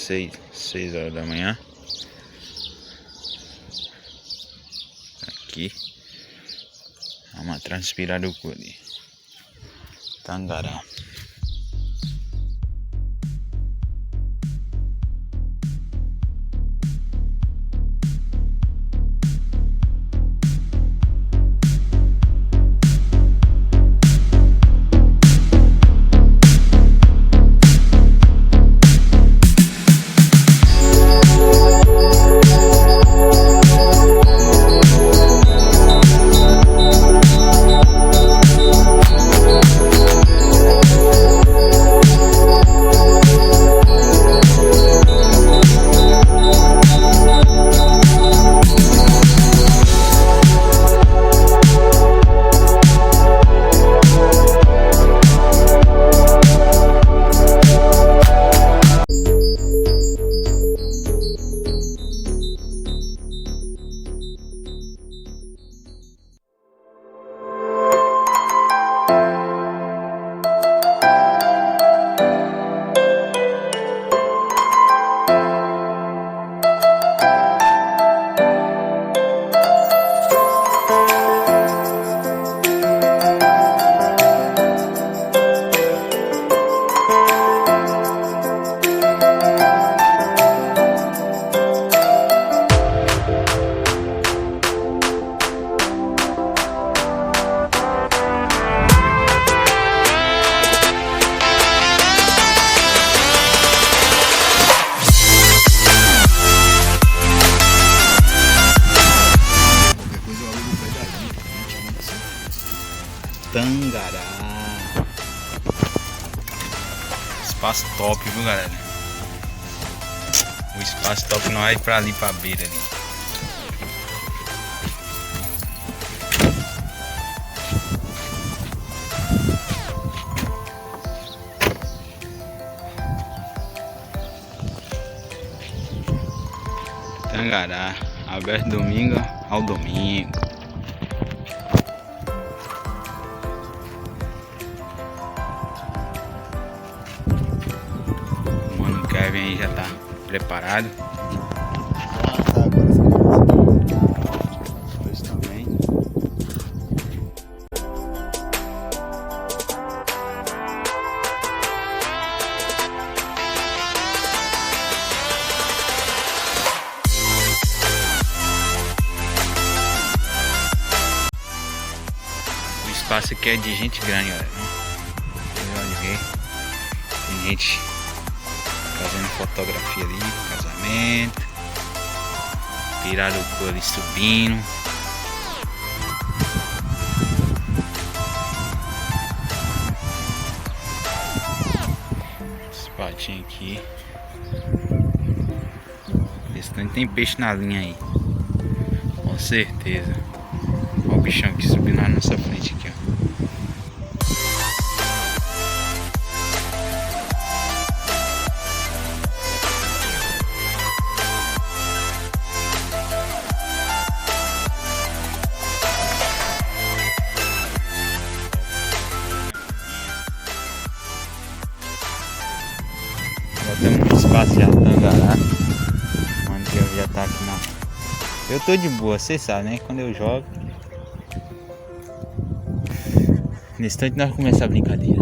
6 horas da manhã. Aqui. Vamos transpirar o cu de Tangará. Tangará. Espaço top, viu, galera? O espaço top não vai pra ali, pra beira ali. Tangará, aberto domingo ao domingo. Kevin aí já tá preparado. Dois também. O espaço aqui é de gente grande, galera. Tem gente fazendo fotografia ali, casamento, pirarucu ali subindo. Esse patinho aqui. Esse tanto tem peixe na linha aí, com certeza. Olha o bichão que subiu na nossa frente aqui, ó. Estamos no espaço já Tangará. Mano, que eu já tá aqui na. Eu tô de boa, você sabe, né? Quando eu jogo. Nesse instante nós começamos a brincadeira.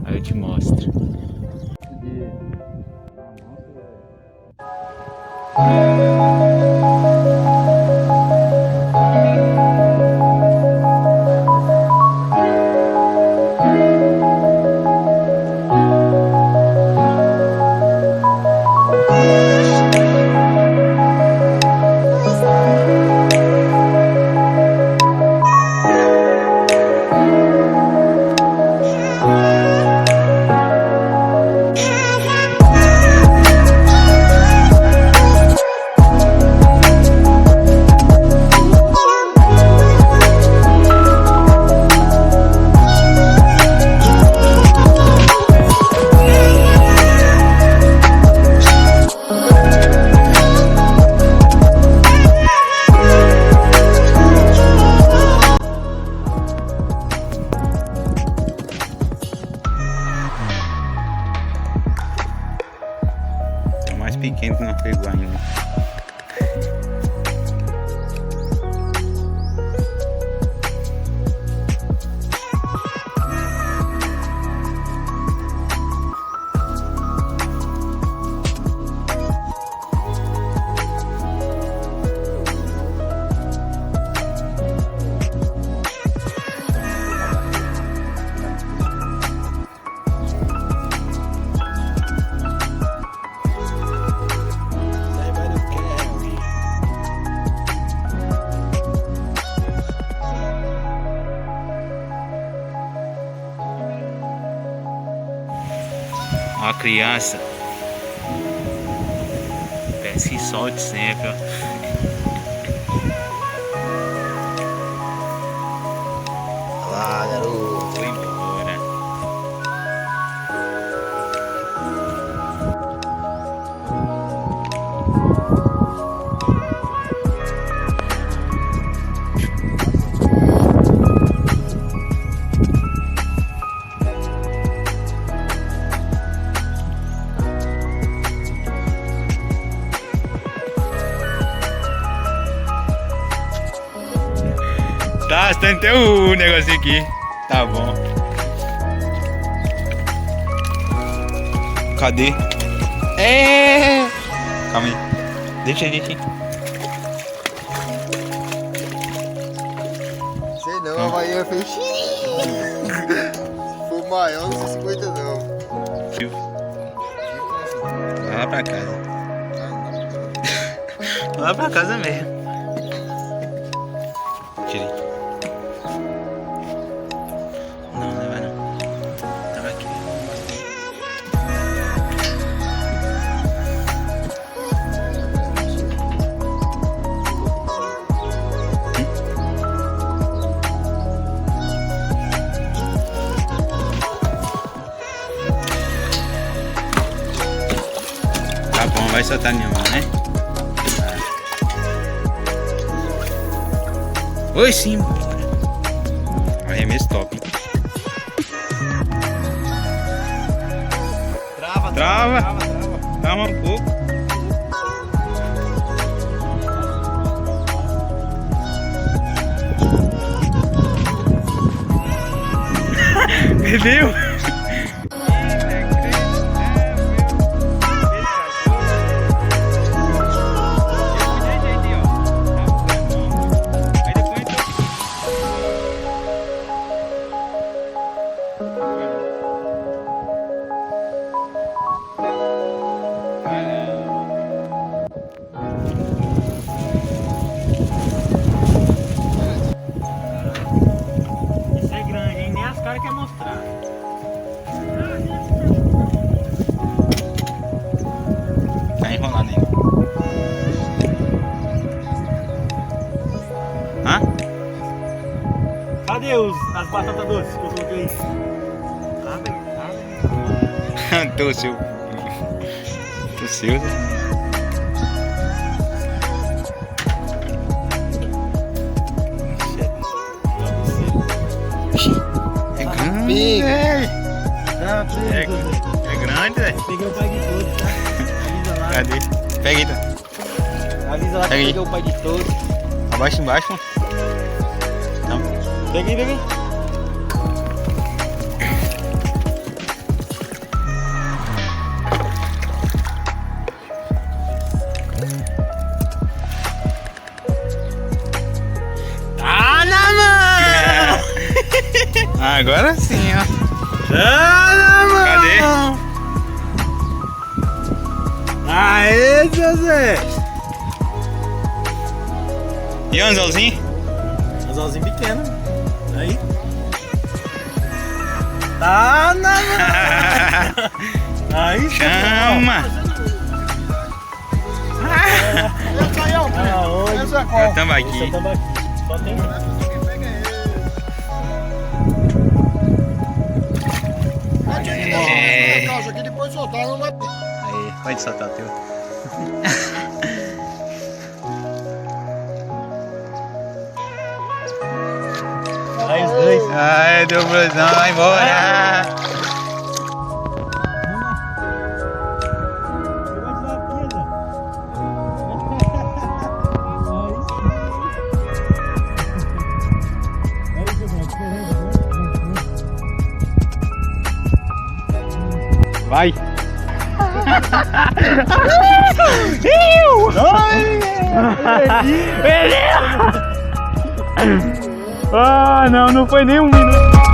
Aí eu te mostro. não pegou ainda. Ó, criança, pesque e solte sempre, ó. Olá, garoto. Vou embora. Tá, você tem até o negocinho aqui. Tá bom. Cadê? É! Calma aí. Deixa aí. Sei não, a Bahia fez. Se for maior, não se 50 não. Vai lá pra casa. Vai lá pra casa mesmo. Tirei. Não vai não. Tava aqui. Tá bom, vai soltar nenhuma, né? Oi, sim. Arremesso top, hein? Trava um pouco. Perdeu. Tá enrolado ainda. Hã? Cadê as batatas doces que eu coloquei? Tosseu. Tosseu, né? É grande, velho. É grande, velho. Peguei o pai de todos, tá? Avisa lá. Cadê? Pega aí, tá? Avisa lá que Pega aí. peguei o pai de todos. Abaixa embaixo. Então. Peguei. Tá na mão! Agora sim, ó. Tá na mão! Cadê? Aê, José! E o anzolzinho? Anzolzinho pequeno. Aí. Tá na mão! Aí, Chama! Aonde? É o tambaqui. Esse é o tambaqui. Só tem um. É. Aqui depois soltar, não vai. Aí, pode soltar o teu. Aí os dois. Ai, deu brusão, vai embora! Ah, não foi nem um minuto.